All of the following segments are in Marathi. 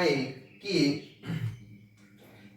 आहे की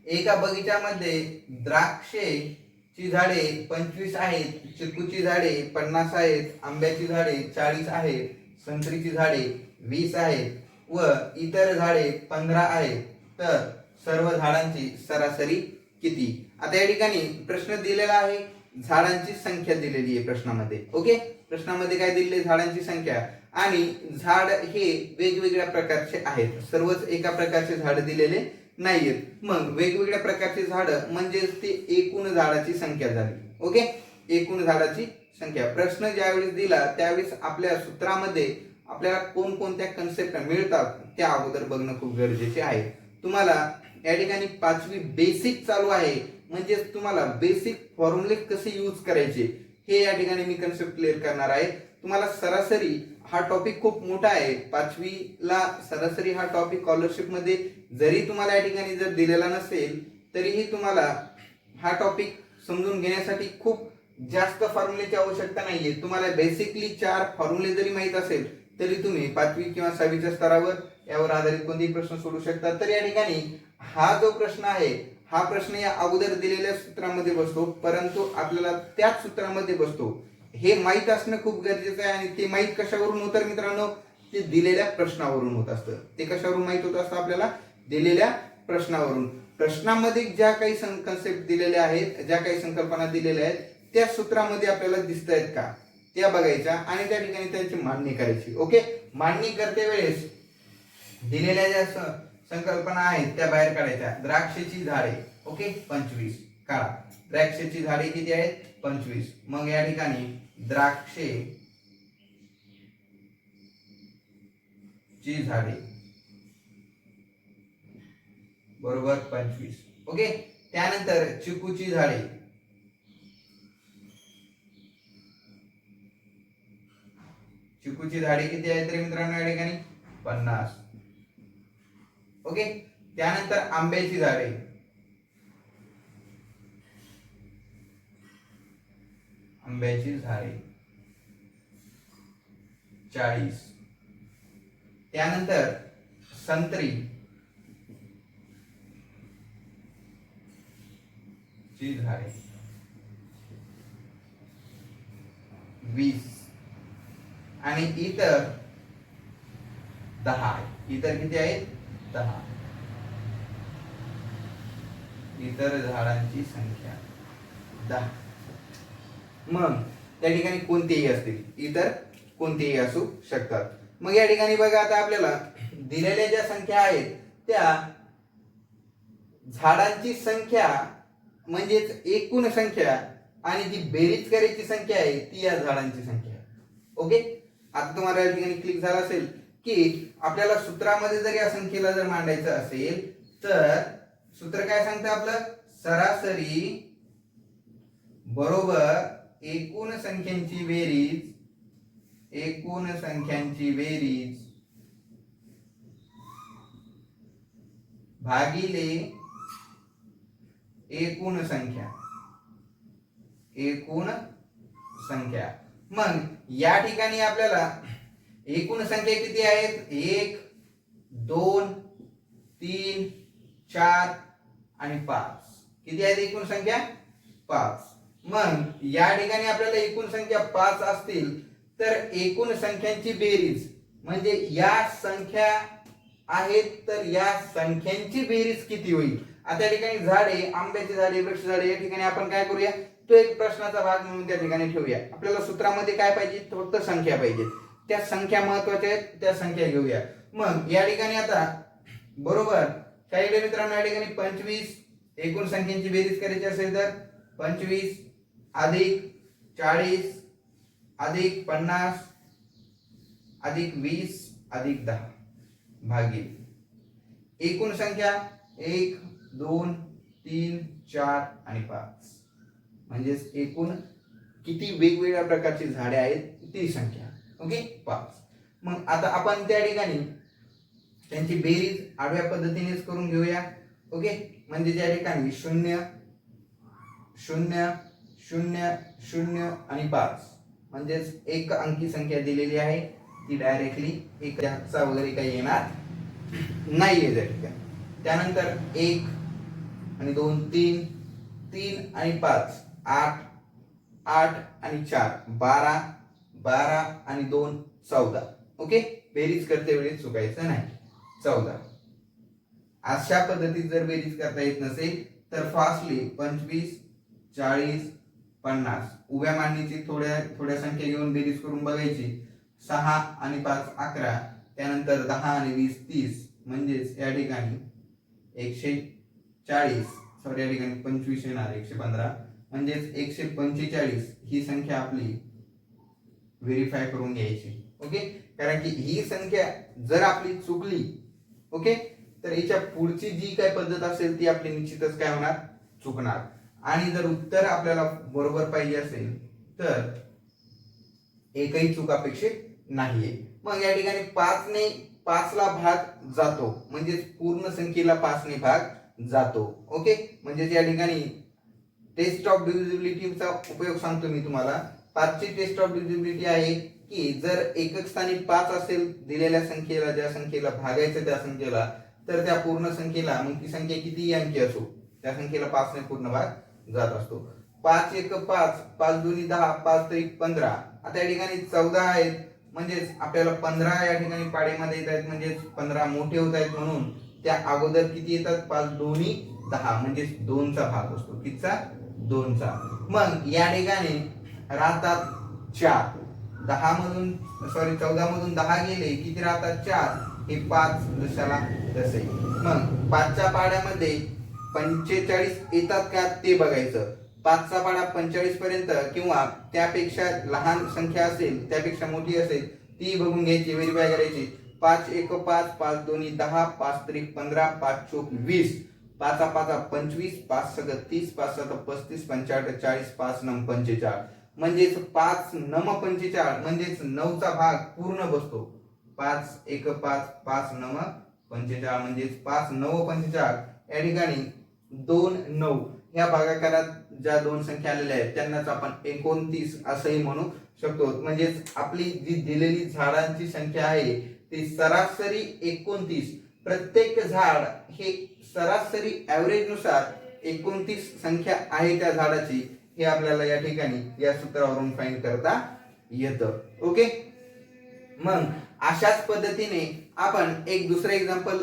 एका बगीच्यामध्ये द्राक्षेची झाडे 25 आहेत, चिकूची झाडे 50 आहेत, आंब्याची झाडे 40 आहेत, संत्रीची झाडे 20 आहेत व इतर झाडे 15 आहेत, तर सर्व झाडांची सरासरी किती? आता या ठिकाणी प्रश्न दिलेला आहे, झाडांची संख्या दिलेली आहे प्रश्नामध्ये. ओके, प्रश्नामध्ये काय दिलेली आहे? झाडांची संख्या. आणि झाड हे वेगवेगळ्या प्रकारचे आहेत, सर्वच एका प्रकारचे झाड दिलेले नाहीयेत. मग वेगवेगळ्या प्रकारची झाडं म्हणजे ते एकूण झाडाची संख्या झाली. ओके, एकूण झाडाची संख्या. प्रश्न ज्यावेळेस दिला त्यावेळेस आपल्या सूत्रामध्ये आपल्याला कोणकोणत्या कन्सेप्ट मिळतात त्या अगोदर बघणं खूप गरजेचे आहे. तुम्हाला या ठिकाणी 5वी बेसिक चालू आहे, म्हणजे तुम्हाला बेसिक फॉर्म्युले कसे यूज करायचे हे या ठिकाणी मी कन्सेप्ट क्लिअर करणार आहे. तुम्हाला सरासरी हा टॉपिक खूप मोठा आहे. 5वीला सरासरी हा टॉपिक स्कॉलरशिप मध्ये जरी तुम्हाला या ठिकाणी जर दिलेला नसेल तरीही तुम्हाला हा टॉपिक समजून घेण्यासाठी खूप जास्त फॉर्म्युलेची आवश्यकता नाहीये. तुम्हाला बेसिकली 4 फॉर्म्युले जरी माहित असेल तरी तुम्ही 5वी किंवा 6वीच्या स्तरावर यावर आधारित कोणतेही प्रश्न सोडू शकता. तर या ठिकाणी हा जो प्रश्न आहे हा प्रश्न या अगोदर दिलेल्या सूत्रामध्ये बसतो, परंतु आपल्याला त्याच सूत्रामध्ये बसतो हे माहित असणं खूप गरजेचं आहे. आणि ते माहित कशावरून होतं मित्रांनो? ते दिलेल्या प्रश्नावरून होत असतं. ते कशावरून माहित होत असतं आपल्याला? दिलेल्या प्रश्नावरून. प्रश्नामध्ये ज्या काही कन्सेप्ट दिलेल्या आहेत, ज्या काही संकल्पना दिलेल्या आहेत त्या सूत्रामध्ये आपल्याला दिसत आहेत का त्या बघायच्या आणि त्या ठिकाणी त्यांची मांडणी करायची. ओके, मांडणी करते वेळेस दिलेल्या ज्या संकल्पना आहेत त्या बाहेर काढायच्या. द्राक्षाची झाडे ओके 25 काढा. द्राक्षाची झाडे किती आहेत? 25. मग या ठिकाणी द्राक्षे ची झाडे बरोबर 25. ओके, त्यानंतर चिकूची झाडे किती आहेत रे मित्रांनो? या ठिकाणी 50. ओके, त्यानंतर आंब्याची झाडे आंब्याची झाडे 40. त्यानंतर संत्री ची झाडे 20 आणि इतर 10. इतर किती आहेत? 10. इतर झाडांची संख्या 10. मग त्या ठिकाणी कोणतेही असतील, इतर कोणतेही असू शकतात. मग या ठिकाणी बघा आता आपल्याला दिलेल्या ज्या संख्या आहेत त्या झाडांची संख्या म्हणजेच एकूण संख्या आणि जी बेरीज करायची संख्या आहे ती या झाडांची संख्या आहे. ओके, आता तुम्हाला या ठिकाणी क्लिक झाला असेल की आपल्याला सूत्रामध्ये जर या संख्येला जर मांडायचं असेल तर सूत्र काय सांगतं आपलं? सरासरी बरोबर एकूण संख्यांची बेरीज भागिले एकूण संख्या. मग या ठिकाणी आपल्याला एकूण संख्या किती आहेत? 1 2 3 4 आणि 5. किती आहेत एकूण संख्या? 5. मग या ठिकाणी आपल्याला एकूण संख्या 5 असतील तर एकूण संख्यांची बेरीज म्हणजे या संख्या आहेत तर या संख्यांची बेरीज किती होईल? आता या ठिकाणी झाडे, आंब्याची झाडे, वृक्ष झाडे या ठिकाणी आपण काय करूया? तो एक प्रश्नाचा भाग म्हणून त्या ठिकाणी ठेवूया. आपल्याला सूत्रामध्ये काय पाहिजे? फक्त संख्या पाहिजे. त्या संख्या महत्वाच्या आहेत, त्या संख्या घेऊया. मग या ठिकाणी आता बरोबर काय येईल मित्रांनो? या ठिकाणी 25 एकूण संख्यांची बेरीज करायची असेल तर 25 अधिक 40 अधिक 50 अधिक 20 अधिक 10 भागिले एकूण संख्या 1 2 3 4 आणि 5 म्हणजेच एकूण किती वेगवेगळ्या प्रकारची झाडे आहेत ती संख्या. ओके 5. मग आता आपण त्या ठिकाणी त्यांची बेरीज आडव्या पद्धतीनेच करून घेऊया. ओके, म्हणजे त्या ठिकाणी 0 0 0 0 आणि 5 म्हणजेच एक अंकी संख्या दिलेली आहे ती डायरेक्टली एक चा वगैरे काही येणार नाहीये त्या ठिकाणी. त्यानंतर 1 आणि 2 3, 3 आणि 5 8, 8 आणि 4 12, 12 आणि 2 14. ओके, बेरीज करते वेळी चुकायचं नाही. 14. अशा पद्धतीत जर बेरीज करता येत नसेल तर फास्टली 25 40 50 उभ्या मांडणीची थोड्या थोड्या संख्या घेऊन बेरीज करून बघायची. 6 आणि 5 11, त्यानंतर 10 आणि 20 30, म्हणजेच या ठिकाणी 140, सॉरी या ठिकाणी 25 येणार 115, म्हणजेच 145 ही संख्या आपली व्हेरीफाय करून घ्यायची. ओके, कारण की ही संख्या जर आपली चुकली, ओके, तर याच्या पुढची जी काय पद्धत असेल ती आपली निश्चितच काय होणार, चुकणार. आणि जर उत्तर आपल्याला बरोबर पाहिजे असेल तर एकही चूक अपेक्षित नाहीये. मग या ठिकाणी 5 ने 5 ला भाग जातो, म्हणजे पूर्ण संख्येला 5 ने भाग जातो. ओके, म्हणजे या ठिकाणी टेस्ट ऑफ डिव्हिजिबिलिटीचा उपयोग सांगतो मी तुम्हाला. 5 ची टेस्ट ऑफ डिव्हिजिबिलिटी आहे की जर एकक स्थानी 5 असेल दिलेल्या संख्येला, ज्या संख्येला भागायचं त्या संख्येला, तर त्या पूर्ण संख्येला, मग ती संख्या कितीही अंकी असो, त्या संख्येला 5 ने पूर्ण भाग जात असतो. 5 1 5, 5 2 10, 5 3 15. आता या ठिकाणी 14 आहेत, म्हणजेच आपल्याला 15 या ठिकाणी पाड्यामध्ये येत आहेत, म्हणजेच 15 मोठे होत आहेत, म्हणून त्या अगोदर किती येतात, 5 2 10, म्हणजेच 2 चा भाग असतो. कितीचा, 2 चा. मग या ठिकाणी राहतात 4. 10 मधून सॉरी 14 मधून 10 गेले, किती राहतात, 4. हे 5 जशाला तसे. मग 5 च्या पाड्यामध्ये 45 येतात का ते बघायचं. 5 चा पाडा 45 पर्यंत किंवा त्यापेक्षा लहान संख्या असेल, त्यापेक्षा मोठी असेल, ती बघून घ्यायची, व्हेरीफाय करायची. 5 1 5, 5 2 10, 5 3 15, 5 4 20, 5 5 25, 5 6 30, 5 7 35, 45 40, 5 9 45, म्हणजेच 5 9 45, म्हणजेच 9 चा भाग पूर्ण बसतो. 5 1 5, 5 9 45, म्हणजेच 5 9 45. या ठिकाणी 2 9 ह्या भागाकारात ज्या दोन संख्या आलेल्या आहेत त्यांनाच आपण 29 असंही म्हणू शकतो. म्हणजेच आपली जी दिलेली झाडांची संख्या आहे ती सरासरी 29. प्रत्येक झाड हे सरासरी ऍव्हरेज नुसार 29 संख्या आहे त्या झाडाची, हे आपल्याला या ठिकाणी या सूत्रावरून फाइंड करता येतं. ओके, मग अशाच पद्धतीने आपण एक दुसरं एक्झाम्पल,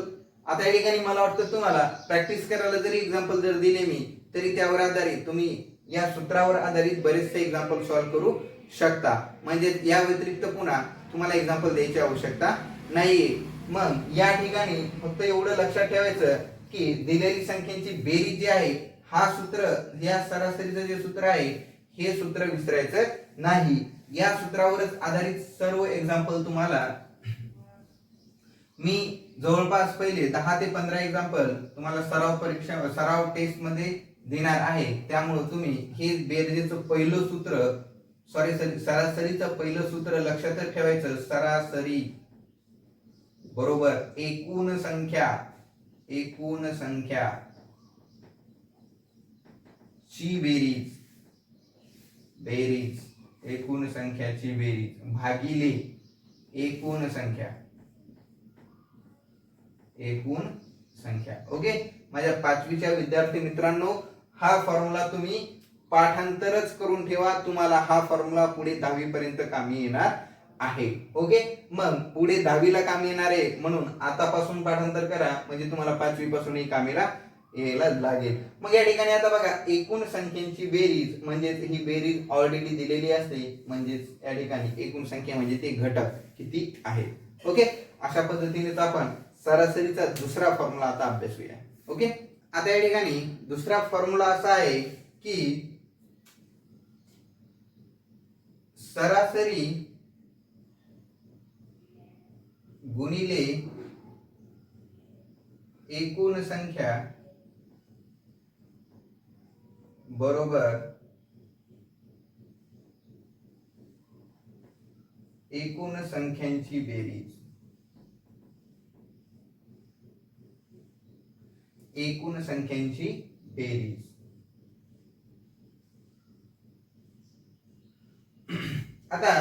आता या ठिकाणी मला वाटतं तुम्हाला प्रॅक्टिस करायला जरी एक्झाम्पल जर दिले मी, तरी त्यावर आधारित तुम्ही या सूत्रावर आधारित बरेचसे एक्झाम्पल सॉल्व्ह करू शकता. म्हणजे या व्यतिरिक्त पुन्हा तुम्हाला एक्झाम्पल द्यायची आवश्यकता नाहीये. मग या ठिकाणी फक्त एवढं लक्षात ठेवायचं की दिलेली संख्यांची बेरीज जी आहे, हा सूत्र, या सरासरीचं जे सूत्र आहे हे सूत्र विसरायचं नाही. या सूत्रावरच आधारित सर्व एक्झाम्पल तुम्हाला मी जवळपास पहिले 10 ते 15 एक्झाम्पल तुम्हाला सराव टेस्ट मध्ये देणार आहे. त्यामुळे तुम्ही हे बेरजेचं पहिलं सूत्र, सरासरीचं पहिलं सूत्र लक्षात ठेवायचं. सरासरी बरोबर एकूण संख्या ची बेरीज एकूण संख्याची बेरीज भागिले एकूण संख्या. ओके, माझ्या 5वीच्या विद्यार्थी मित्रांनो, हा फॉर्म्युला तुम्ही पाठांतरच करून ठेवा. तुम्हाला हा फॉर्म्युला पुढे 10वी पर्यंत कामी येणार आहे. ओके, मग पुढे 10वीला कामी येणार आहे म्हणून आतापासून पाठांतर करा, म्हणजे तुम्हाला 5वी पासूनही कामीला यायला लागेल. मग या ठिकाणी आता बघा, एकूण संख्यांची बेरीज म्हणजेच ही बेरीज ऑलरेडी दिलेली असते, म्हणजेच या ठिकाणी एकूण संख्या म्हणजे ते घटक किती आहेत. ओके, अशा पद्धतीने आपण सरासरीचा दुसरा फॉर्म्युला आता अभ्यासूया. ओके, आता या ठिकाणी दुसरा फॉर्म्युला असा आहे की सरासरी गुणिले एकूण संख्या बरोबर एकूण संख्यांची बेरीज. एकूण संख्यांची बेरीज. आता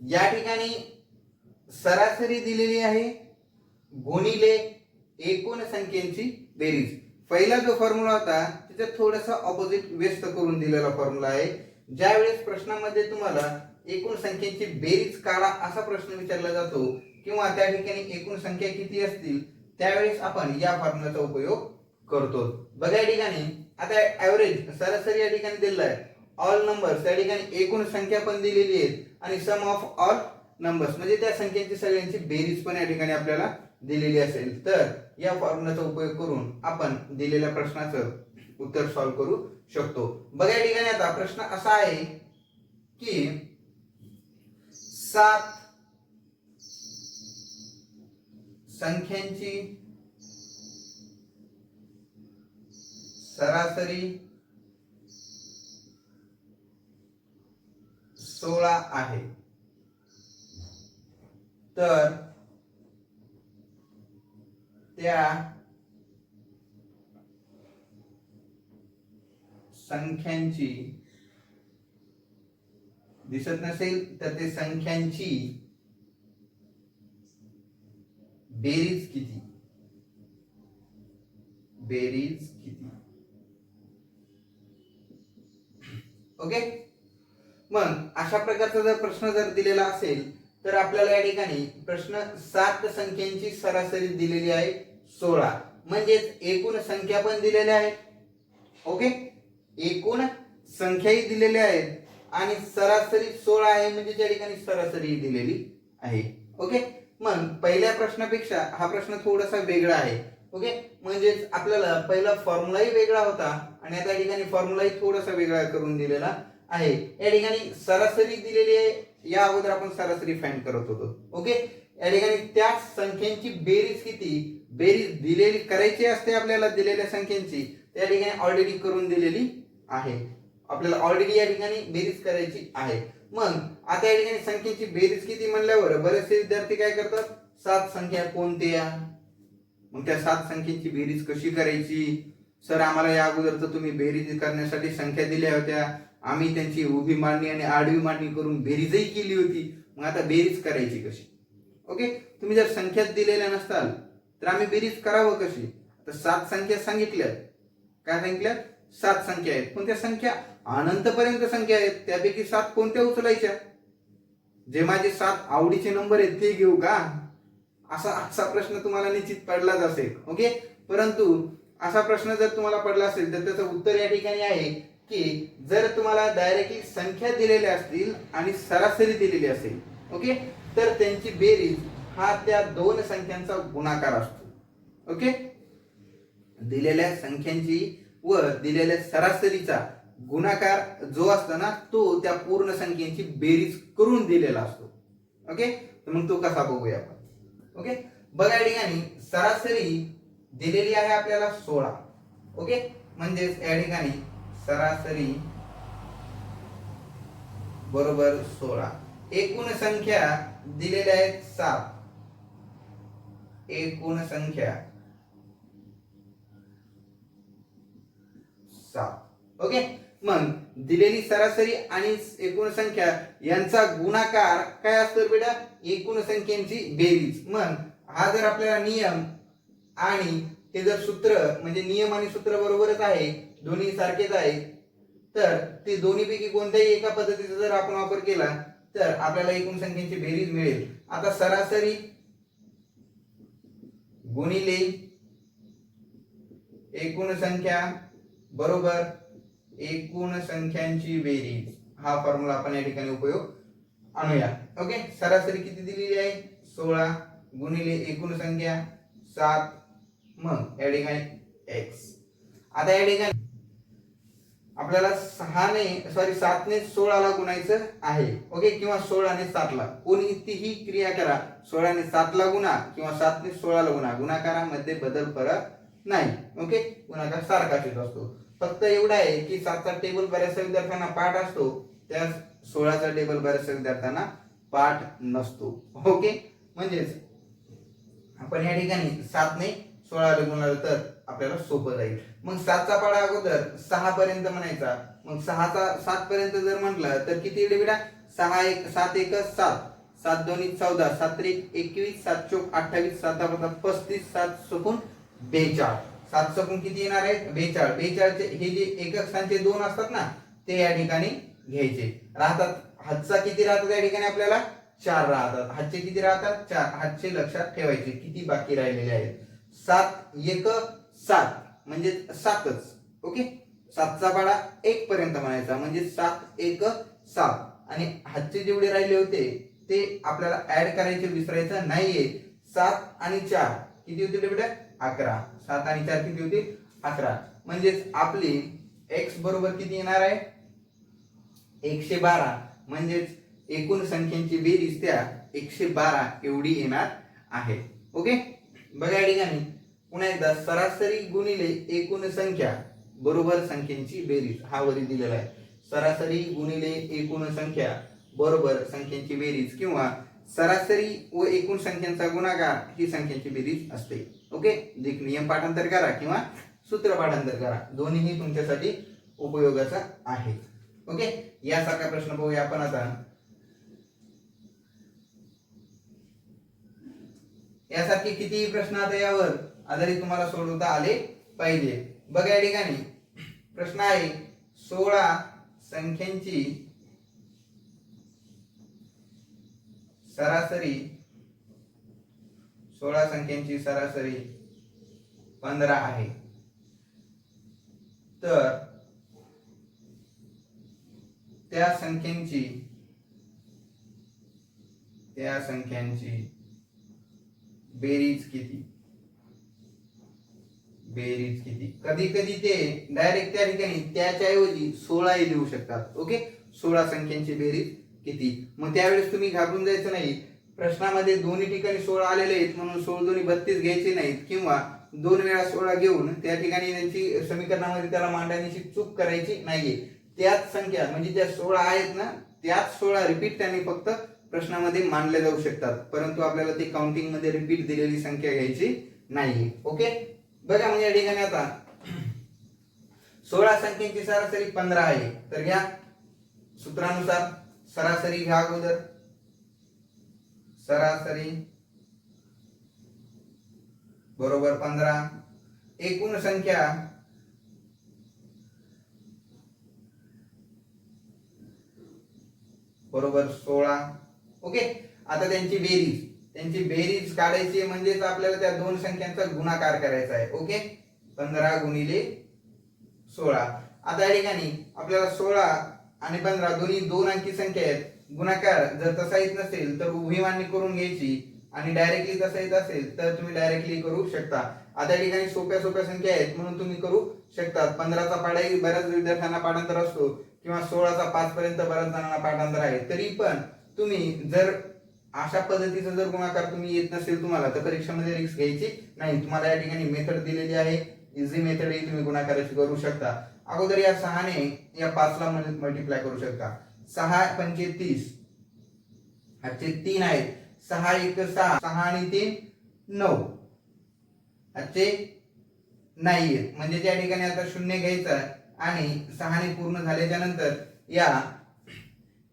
या ठिकाणी सरासरी दिलेली आहे गुणिले एकूण संख्येची बेरीज. पहिला जो फॉर्म्युला होता त्याच्यात थोडासा ऑपोजिट व्यस्त करून दिलेला फॉर्म्युला आहे. ज्यावेळेस प्रश्नामध्ये तुम्हाला एकूण संख्येची बेरीज काढा असा प्रश्न विचारला जातो किंवा त्या ठिकाणी एकूण संख्या किती असतील त्यावेळेस आपण या फॉर्म्युलाचा उपयोग करतो. बघा या ठिकाणी आता ऍव्हरेज सरासरी या ठिकाणी दिलेला आहे. ऑल नंबर्स या ठिकाणी एकूण संख्या पण दिलेली आहे आणि सम ऑफ ऑल नंबर्स म्हणजे त्या संख्यांची सगळ्यांची बेरीज पण या ठिकाणी आपल्याला दिलेली असेल. तर या फॉर्म्युलाचा उपयोग करून आपण दिलेल्या प्रश्नाचं उत्तर सॉल्व्ह करू शकतो. बघा या ठिकाणी आता प्रश्न असा आहे की 7 संख्यांची सरासरी 16 आहे. तर त्या संख्यांची दिसत नसेल तर ते संख्यांची बेरीज किती, बेरीज किती. ओके. मग अशा प्रकारचा जर प्रश्न जर दिलेला असेल तर आपल्याला या ठिकाणी प्रश्न 7 संख्यांची सरासरी दिलेली आहे 16 म्हणजेच एकूण संख्या पण दिलेल्या आहेत. ओके. एकूण संख्याही दिलेल्या आहेत आणि सरासरी 16 आहे म्हणजे त्या ठिकाणी सरासरी दिलेली आहे. ओके. मग पहिल्या प्रश्नापेक्षा हा प्रश्न थोडासा वेगळा आहे. ओके. म्हणजेच आपल्याला पहिला फॉर्म्युलाही वेगळा होता आणि आता या ठिकाणी फॉर्म्युलाही थोडासा वेगळा करून दिलेला आहे. या ठिकाणी सरासरी दिलेली आहे. या अगोदर आपण सरासरी फाइंड करत होतो. ओके. या ठिकाणी त्या संख्यांची बेरीज किती, बेरीज दिलेली करायची असते आपल्याला दिलेल्या संख्यांची, त्या ठिकाणी ऑलरेडी करून दिलेली आहे. आपल्याला ऑलरेडी या ठिकाणी बेरीज करायची आहे. मग आता या ठिकाणी संख्येची बेरीज किती म्हणल्यावर बरेचसे विद्यार्थी काय करतात, 7 संख्या कोणत्या, मग त्या 7 संख्येची बेरीज कशी करायची. सर आम्हाला या अगोदर तर तुम्ही बेरीज करण्यासाठी संख्या दिल्या होत्या, आम्ही त्यांची उभी मांडणी आणि आडवी मांडणी करून बेरीजही केली होती, मग आता बेरीज करायची कशी. ओके. तुम्ही जर संख्याच दिलेल्या नसताल तर आम्ही बेरीज करावं कशी. तर 7 संख्या सांगितल्या, काय सांगितल्या, 7 संख्या आहेत. पण त्या संख्या अनंतपर्यंत संख्या आहेत, त्यापैकी 7 कोणत्या उचलायच्या. जे माझे 7 आवडीचे नंबर आहेत ते घेऊ का, असा प्रश्न तुम्हाला निश्चित पडलाच असेल. ओके. परंतु असा प्रश्न जर तुम्हाला पडला असेल तर त्याचं उत्तर या ठिकाणी आहे की जर तुम्हाला डायरेक्टली संख्या दिलेल्या असतील आणि सरासरी दिलेली असेल, ओके, तर त्यांची बेरीज हा त्या दोन संख्यांचा गुणाकार असतो. ओके. दिलेल्या संख्यांची व दिलेल्या सरासरीचा गुणाकार जो असतो ना तो त्या पूर्ण संख्येची बेरीज करून दिलेला असतो. ओके. तर मग तो कसा बघूया आपण. ओके. बघा या ठिकाणी सरासरी दिलेली आहे आपल्याला 16. ओके. म्हणजेच या ठिकाणी सरासरी बरोबर 16. एकूण संख्या दिलेल्या आहेत 7. एकूण संख्या 7. ओके. मग दिलेली सरासरी आणि एकूण संख्या यांचा गुणाकार काय असतो बेटा, एकूण संख्येची बेरीज. मग हा जर आपल्याला नियम आणि हे जर सूत्र म्हणजे नियम आणि सूत्र बरोबरच आहे, दोन्ही सारखेच आहे, तर ते दोन्हीपैकी कोणत्याही एका पद्धतीचा जर आपण वापर केला तर आपल्याला एकूण संख्येची बेरीज मिळेल. आता सरासरी गुणिले एकूण संख्या बरोबर एकूण संख्यांची बेरीज, हा फॉर्म्युला आपण या ठिकाणी उपयोग आणूया. ओके. सरासरी किती दिलेली आहे 16 गुणिले एकूण संख्या 7, मग या ठिकाणी x. आता या ठिकाणी आपल्याला 7 ने 16 ला गुणायचं आहे. ओके. किंवा 16 ने 7 ला, कोणतीही क्रिया करा, 16 ने 7 ला गुणा किंवा 7 ने 16 ला गुणा, गुणाकारामध्ये बदल फरक नाही. ओके. गुणाकार सारखाच असतो. फक्त एवढा आहे की 7चा टेबल बऱ्याचशा विद्यार्थ्यांना पाठ असतो, त्या 16चा टेबल बऱ्याचशा विद्यार्थ्यांना पाठ नसतो. ओके. म्हणजेच आपण या ठिकाणी 7 ने 16 ला गुणलं तर आपल्याला सोपं जाईल. मग 7चा पाढा अगोदर 6 पर्यंत म्हणायचा, मग 6चा 7 पर्यंत जर म्हटलं तर किती येईल बेटा, 7 1 7, 7 दोन्ही 14, 7 त्रिक 21, 7 चौक 28, 7 35, 7 सकून 42. 7 सकून किती येणार आहे 42. 42 चे हे जे एकक स्थानचे 2 असतात ना ते या ठिकाणी घ्यायचे. राहतात हातचा किती राहतात या ठिकाणी आपल्याला 4 राहतात. हातचे किती राहतात 4. हातचे लक्षात ठेवायचे किती बाकी राहिलेले आहेत. 7 1 7 म्हणजे 7च. ओके 7चा पाडा 1 पर्यंत म्हणायचा म्हणजे 7 1 7. आणि हातचे जेवढे राहिले होते ते आपल्याला ऍड करायचे विसरायचं नाहीये. 7 आणि 4 किती होते बेटा 11. 7 आणि 4 किती होते 11. म्हणजेच आपली x बरोबर किती येणार आहे 112. म्हणजेच एकूण संख्यांची बेरीज त्या 112 एवढी येणार आहे. ओके बघा या ठिकाणी पुन्हा एकदा सरासरी गुणिले एकूण संख्या बरोबर संख्यांची बेरीज हा वरी दिलेला आहे. सरासरी गुणिले एकूण संख्या बरोबर संख्यांची बेरीज किंवा सरासरी व एकूण संख्यांचा गुणाकार ही संख्यांची बेरीज असते. ओके जे नियम पाठांतर करा किंवा सूत्र पाठांतर करा दोन्हीही तुमच्यासाठी उपयोगाचा आहे. ओके यासारखा प्रश्न पाहूया आपण आता. यासारखे कितीही प्रश्न आता यावर आधारित तुम्हाला सोडवता आले पाहिजे. बघा या ठिकाणी प्रश्न आहे 16 संख्यांची सरासरी 16 संख्यांची सरासरी 15 आहे. तर त्या संख्यांची बेरीज किती. कधी कधी ते डायरेक्ट त्या ठिकाणी त्याच्याऐवजी 16 लिहू शकतात. ओके 16 संख्यांची बेरीज किती. मग त्यावेळेस तुम्ही घाबरून जायचं नाही. प्रश्नामध्ये दोन्ही ठिकाणी 16 आलेले आहेत म्हणून 16 दोन्ही 32 घ्यायचे नाहीत किंवा 2 वेळा 16 घेऊन त्या ठिकाणी त्यांची समीकरणामध्ये त्याला मांडण्याची चूक करायची नाहीये. त्याच संख्या म्हणजे ज्या 16 आहेत ना त्याच 16 रिपीट त्यांनी फक्त प्रश्नामध्ये मांडल्या जाऊ शकतात. परंतु आपल्याला ते काउंटिंग मध्ये रिपीट दिलेली संख्या घ्यायची नाही. ओके बघा म्हणजे या ठिकाणी आता 16 संख्येची सरासरी 15 आहे. तर घ्या सूत्रानुसार सरासरी घ्या अगोदर. सरासरी बरोबर 15 एकूण संख्या बरोबर 16. ओके आता त्यांची बेरीज काढायची म्हणजेच आपल्याला त्या दोन संख्यांचा गुणाकार करायचा आहे. ओके 15 गुणिले 16. आता या ठिकाणी आपल्याला 16 आणि 15 दोन्ही 2 अंकी संख्या आहेत. गुणाकार जर तसा येत नसेल तर उभी मांडणी करून घ्यायची आणि डायरेक्टली तसा येत असेल तर तुम्ही डायरेक्टली करू शकता. आता या ठिकाणी सोप्या संख्या आहेत म्हणून तुम्ही करू शकता. 15चा पाढाही बऱ्याच विद्यार्थ्यांना पाठांतर असतो किंवा 16चा 5 पर्यंत बऱ्याच जणांना पाठांतर आहे. तरी पण तुम्ही जर अशा पद्धतीचा जर गुणाकार तुम्ही येत नसेल तुम्हाला तर परीक्षेमध्ये रिस्क घ्यायची नाही. तुम्हाला या ठिकाणी मेथड दिलेली आहे. इझी मेथड ही तुम्ही गुणाकाराची करू शकता. अगोदर या 6 ने या 5 ला मल्टिप्लाय करू शकता. 6 पंचे 30 हाचे 3 आहेत. 6 1 6 6 आणि 3 9 हाचे नाहीये म्हणजे त्या ठिकाणी आता 0 घ्यायचा आणि 6 ने पूर्ण झाल्याच्या नंतर या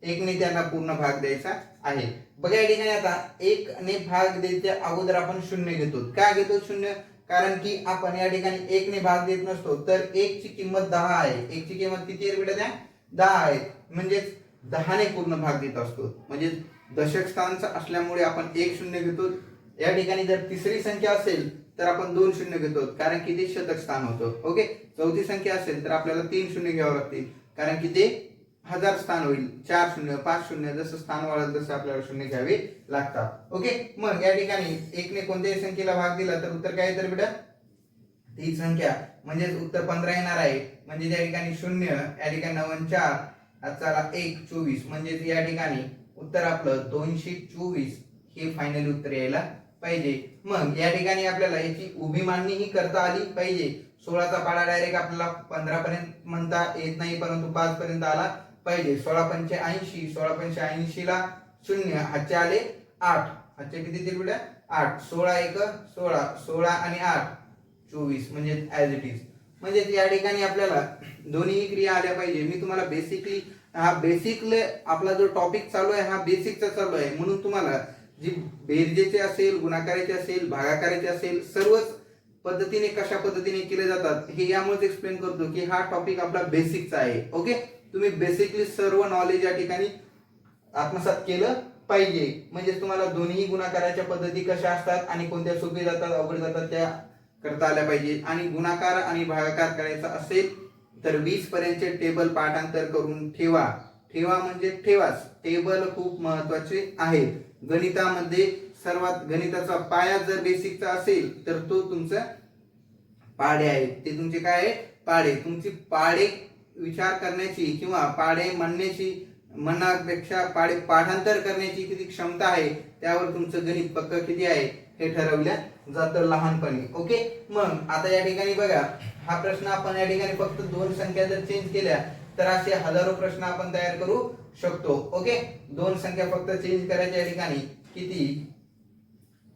1 ने त्यांना पूर्ण भाग द्यायचा आहे. बघा या ठिकाणी आता 1 ने भाग द्यायच्या अगोदर आपण 0 घेतो. का घेतो 0? कारण की आपण या ठिकाणी 1 ने भाग देत नसतो तर 1 ची किंमत 10 आहे. 1 ची किंमत किती आहे बेटा त्या 10 आहे. म्हणजे 10 ने पूर्ण भाग देत असतो. म्हणजे दशक स्थानचा असल्यामुळे आपण 1 0 घेतो. या ठिकाणी जर तिसरी संख्या असेल तर आपण 2 0 घेतो कारण की ते शतक स्थान होतं. ओके चौथी संख्या असेल तर आपल्याला 3 0 घ्यावं लागतील कारण की ते हजार स्थान होईल. 4 0 5 0 जसं स्थान वाढत तसं आपल्याला 0 घ्यावे लागतात. ओके मग या ठिकाणी 1 ने कोणत्याही संख्येला भाग दिला तर उत्तर काय येतं बेटा तीच संख्या म्हणजे उत्तर 15 येणार आहे. म्हणजे त्या ठिकाणी 0 या ठिकाणी 9 4 आजचा 1 24 म्हणजे या ठिकाणी उत्तर आपलं 224 हे फायनल उत्तर यायला पाहिजे. मग या ठिकाणी आपल्याला याची उभी मांडणी ही करता आली पाहिजे. 16चा पाढा डायरेक्ट आपल्याला 15 पर्यंत म्हणता येत नाही परंतु 5 पर्यंत आला पाहिजे. 16 पंचे 80 16 पंचे 80 ला 0 हाचे आले 8 हाचे किती येतील बेटा 8 16 1 16 16 आणि 8 24 म्हणजे ऍज इट इज. म्हणजे या ठिकाणी आपल्याला दोन्ही क्रिया आल्या पाहिजे. मी तुम्हाला बेसिकली हा बेसिकली आपला जो टॉपिक चालू आहे हा बेसिकचा चालू आहे, म्हणून तुम्हाला जी बेरजेचे असेल, गुणाकाराचे असेल, भागाकाराचे असेल, सर्वच पद्धतीने कशा पद्धतीने केले जातात हे यामुळेच एक्सप्लेन करतो की हा टॉपिक आपला बेसिकचा आहे. ओके, तुम्ही बेसिकली सर्व नॉलेज या ठिकाणी आत्मसात केलं पाहिजे, म्हणजे तुम्हाला दोन्ही गुणाकाराच्या पद्धती कशा असतात आणि कोणत्या सोपी जातात, अवघड जातात त्या करता आल्या पाहिजे. आणि गुणाकार आणि भागाकार करायचा असेल तर 20 पर्यंतचे टेबल पाठांतर करून ठेवा. ठेवा म्हणजे ठेवाच, टेबल खूप महत्वाचे आहेत. गणितामध्ये सर्वात गणिताचा पाया जर बेसिकचा असेल तर तो तुमचा पाढे आहेत. ते तुमचे काय आहे? पाढे. तुमची पाढे विचार करण्याची किंवा पाढे म्हणण्यापेक्षा पाढे पाठांतर करण्याची किती क्षमता आहे त्यावर तुमचं गणित पक्क किती आहे हे ठरवलं जातं लहानपणी. ओके, मग आता या ठिकाणी बघा, हा प्रश्न आपण या ठिकाणी फक्त 2 संख्या जर चेंज केल्या तर असे हजारो प्रश्न आपण तयार करू शकतो. ओके, 2 संख्या फक्त चेंज करायच्या या ठिकाणी किती,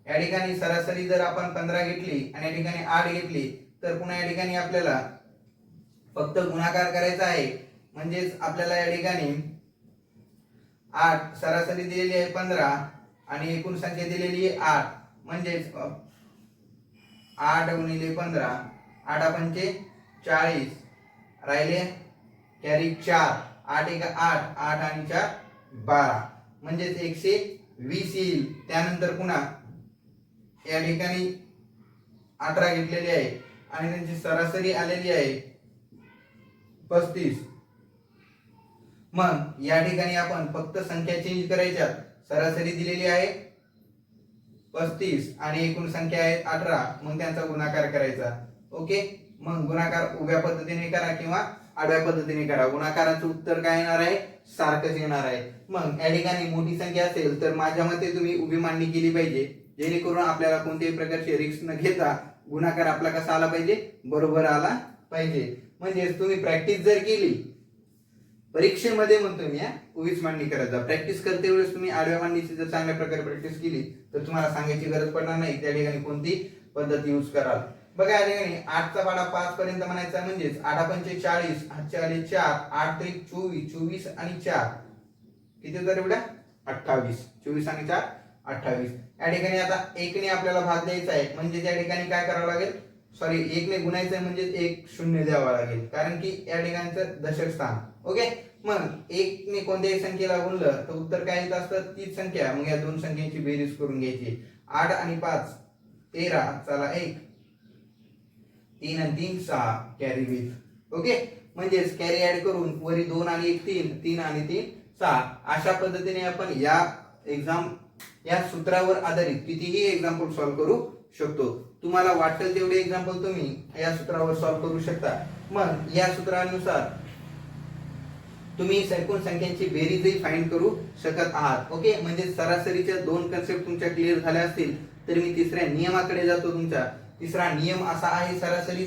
या ठिकाणी सरासरी जर आपण 15 घेतली आणि या ठिकाणी 8 घेतली तर पुन्हा या ठिकाणी आपल्याला फक्त गुणाकार करायचा आहे. म्हणजेच आपल्याला या ठिकाणी 8 सरासरी दिलेली आहे 15 आणि एकूण संख्या दिलेली आहे 8, म्हणजेच 8 गुणिले 15, 8 पंचे 40, राहिले कॅरी 4, 8 एक 8, 8 आणि 4 12, म्हणजेच 120 येईल. त्यानंतर पुन्हा या ठिकाणी 18 घेतलेली आहे आणि त्यांची सरासरी आलेली आहे 35. मग या ठिकाणी आपण फक्त संख्या चेंज करायच्या. सरासरी दिलेली आहे 35 आणि एकूण संख्या आहे 18, मग त्यांचा गुणाकार करायचा. ओके, मग गुणाकार उभ्या पद्धतीने करा किंवा आडव्या पद्धतीने करा, गुणाकाराचं उत्तर काय येणार आहे? सारखंच येणार आहे. मग या ठिकाणी मोठी संख्या असेल तर माझ्या मते तुम्ही उभी मांडणी केली पाहिजे, जेणेकरून आपल्याला कोणत्याही प्रकारची रिस्क न घेता गुणाकार आपला कसा आला पाहिजे? बरोबर आला पाहिजे. म्हणजे तुम्ही प्रॅक्टिस जर केली परीक्षेमध्ये, म्हणतो मी उभीच मांडणी करत जा. प्रॅक्टिस करते वेळेस तुम्ही आडव्या मांडणीची जर चांगल्या प्रकारे प्रॅक्टिस केली तर तुम्हाला सांगायची गरज पडणार नाही त्या ठिकाणी कोणती पद्धत यूज कराल. बघा या ठिकाणी 8 चा पाढा 5 पर्यंत म्हणायचा, म्हणजेच 8 पंचे 40, 8 आले 4, 8 त्रिक 24, 24 आणि 4 किती होतात बेटा? 28. 24 आणि 4 28. या ठिकाणी आता 1 ने आपल्याला भाग द्यायचा आहे, म्हणजे त्या ठिकाणी काय करावं लागेल? सॉरी, 1 ने गुणायचं आहे म्हणजे 1 शून्य द्यावा लागेल, कारण की या ठिकाणचं दशक स्थान. ओके, मग 1 ने कोणत्याही संख्येला गुणलं तर उत्तर काय येत असतं? तीच संख्या. मग या दोन संख्यांची बेरीज करून घ्यायची. 8 आणि 5 13, चला 1, 3 आणि 3 6, कॅरी विथ. ओके, म्हणजेच कॅरी ऍड करून वरी 2 आणि 1 3, 3 आणि 3 6. अशा पद्धतीने आपण या सूत्रावर आधारित कितीही एक्झाम्पल सॉल्व्ह करू शकतो. तुम्हाला वाटेल तेवढे एक्झाम्पल तुम्ही या सूत्रावर सॉल्व्ह करू शकता. मग या सूत्रानुसार तुम्ही एकूण संख्यांची बेरीजही फाइंड करू शकत आहात. ओके, म्हणजे सरासरीच्या 2 कन्सेप्ट तुमच्या क्लिअर झाल्या असतील तर मी तिसऱ्या नियमाकडे जातो. तुमचा तिसरा नियम असा आहे, सरासरी